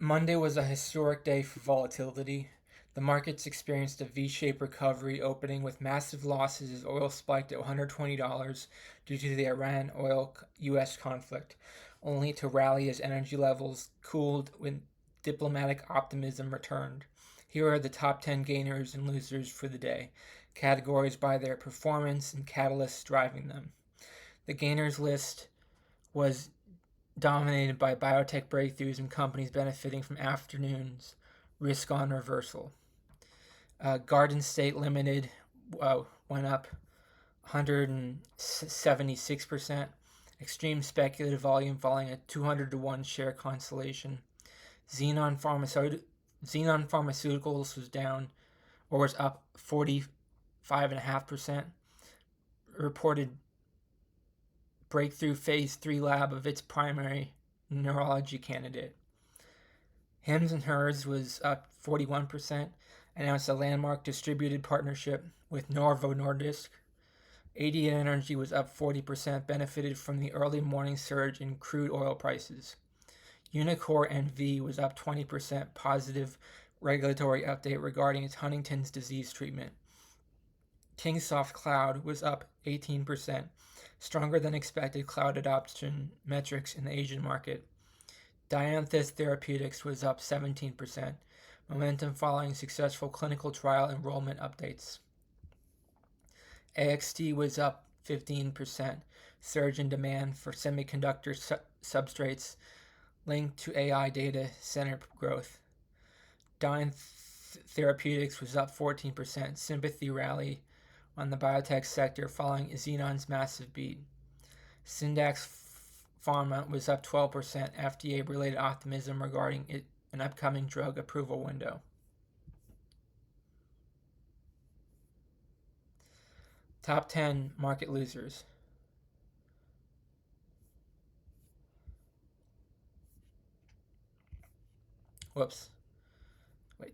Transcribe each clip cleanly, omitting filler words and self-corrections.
Monday was a historic day for volatility. The markets experienced a V-shaped recovery, opening with massive losses as oil spiked at $120 due to the Iran oil US conflict, only to rally as energy levels cooled when diplomatic optimism returned. Here are the top 10 gainers and losers for the day, categorized by their performance and catalysts driving them. The gainers list was dominated by biotech breakthroughs and companies benefiting from afternoon's risk on reversal. Garden State Limited went up 176%. Extreme speculative volume falling at 200 to 1 share consolation. Xenon Pharmaceuticals was down or was up 45.5%. Reported breakthrough phase 3 lab of its primary neurology candidate. Hims and Hers was up 41%, announced a landmark distributed partnership with Novo Nordisk. AD Energy was up 40%, benefited from the early morning surge in crude oil prices. Unicor NV was up 20%, positive regulatory update regarding its Huntington's disease treatment. Kingsoft Cloud was up 18%, stronger than expected cloud adoption metrics in the Asian market. Dianthus Therapeutics was up 17%, momentum following successful clinical trial enrollment updates. AXT was up 15%, surge in demand for semiconductor substrates linked to AI data center growth. Dyne Therapeutics was up 14%, sympathy rally on the biotech sector following Xenon's massive beat. Syndax Pharma was up 12%, FDA-related optimism regarding an upcoming drug approval window. Top 10 market losers.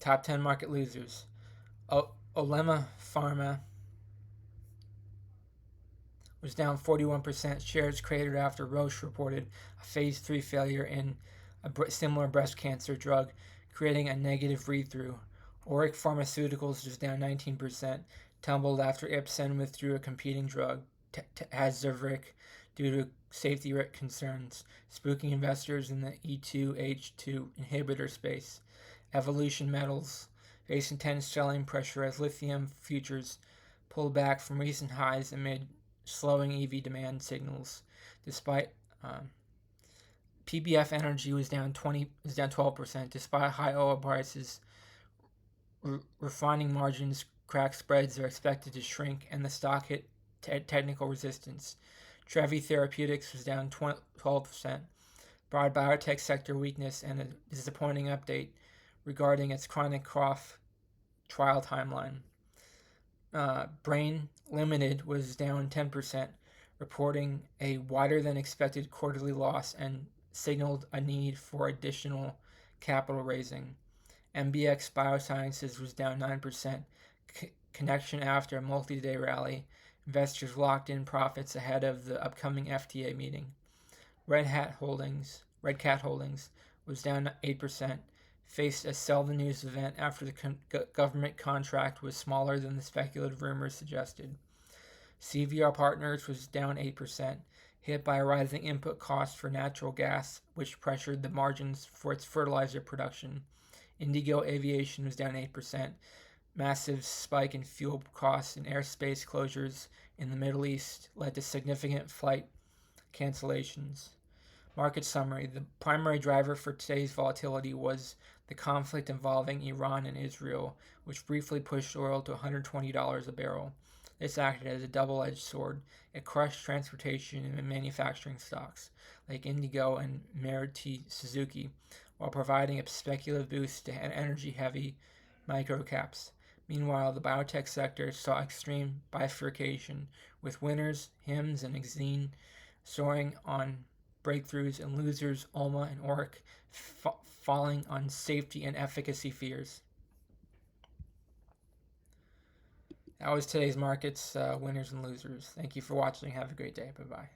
Top 10 market losers. Olema Pharma was down 41%. Shares cratered after Roche reported a phase 3 failure in a similar breast cancer drug, creating a negative read-through. Oric Pharmaceuticals was down 19%, tumbled after Ipsen withdrew a competing drug, Tazverik, due to safety concerns, spooking investors in the E2H2 inhibitor space. Evolution Metals faced intense selling pressure as lithium futures pulled back from recent highs amid slowing EV demand signals. Despite PBF Energy was down 12%, despite high oil prices. Refining margins, crack spreads are expected to shrink, and the stock hit technical resistance. Trevi Therapeutics was down 12%. Broad biotech sector weakness and a disappointing update regarding its chronic cough trial timeline. Brain Limited was down 10%, reporting a wider than expected quarterly loss and signaled a need for additional capital raising. MBX Biosciences was down 9%, connection after a multi-day rally. Investors locked in profits ahead of the upcoming FDA meeting. Red Cat Holdings was down 8%, faced a sell the news event after the government contract was smaller than the speculative rumors suggested. CVR Partners was down 8%, hit by a rising input cost for natural gas, which pressured the margins for its fertilizer production. Indigo Aviation was down 8%. Massive spike in fuel costs and airspace closures in the Middle East led to significant flight cancellations. Market summary. The primary driver for today's volatility was the conflict involving Iran and Israel, which briefly pushed oil to $120 a barrel. This acted as a double-edged sword. It crushed transportation and manufacturing stocks, like Indigo and Maruti Suzuki, while providing a speculative boost to energy-heavy microcaps. Meanwhile, the biotech sector saw extreme bifurcation, with winners, Hims and Exene, soaring on breakthroughs, and losers, Olma and Oric, falling on safety and efficacy fears. That was today's markets, winners and losers. Thank you for watching. Have a great day. Bye-bye.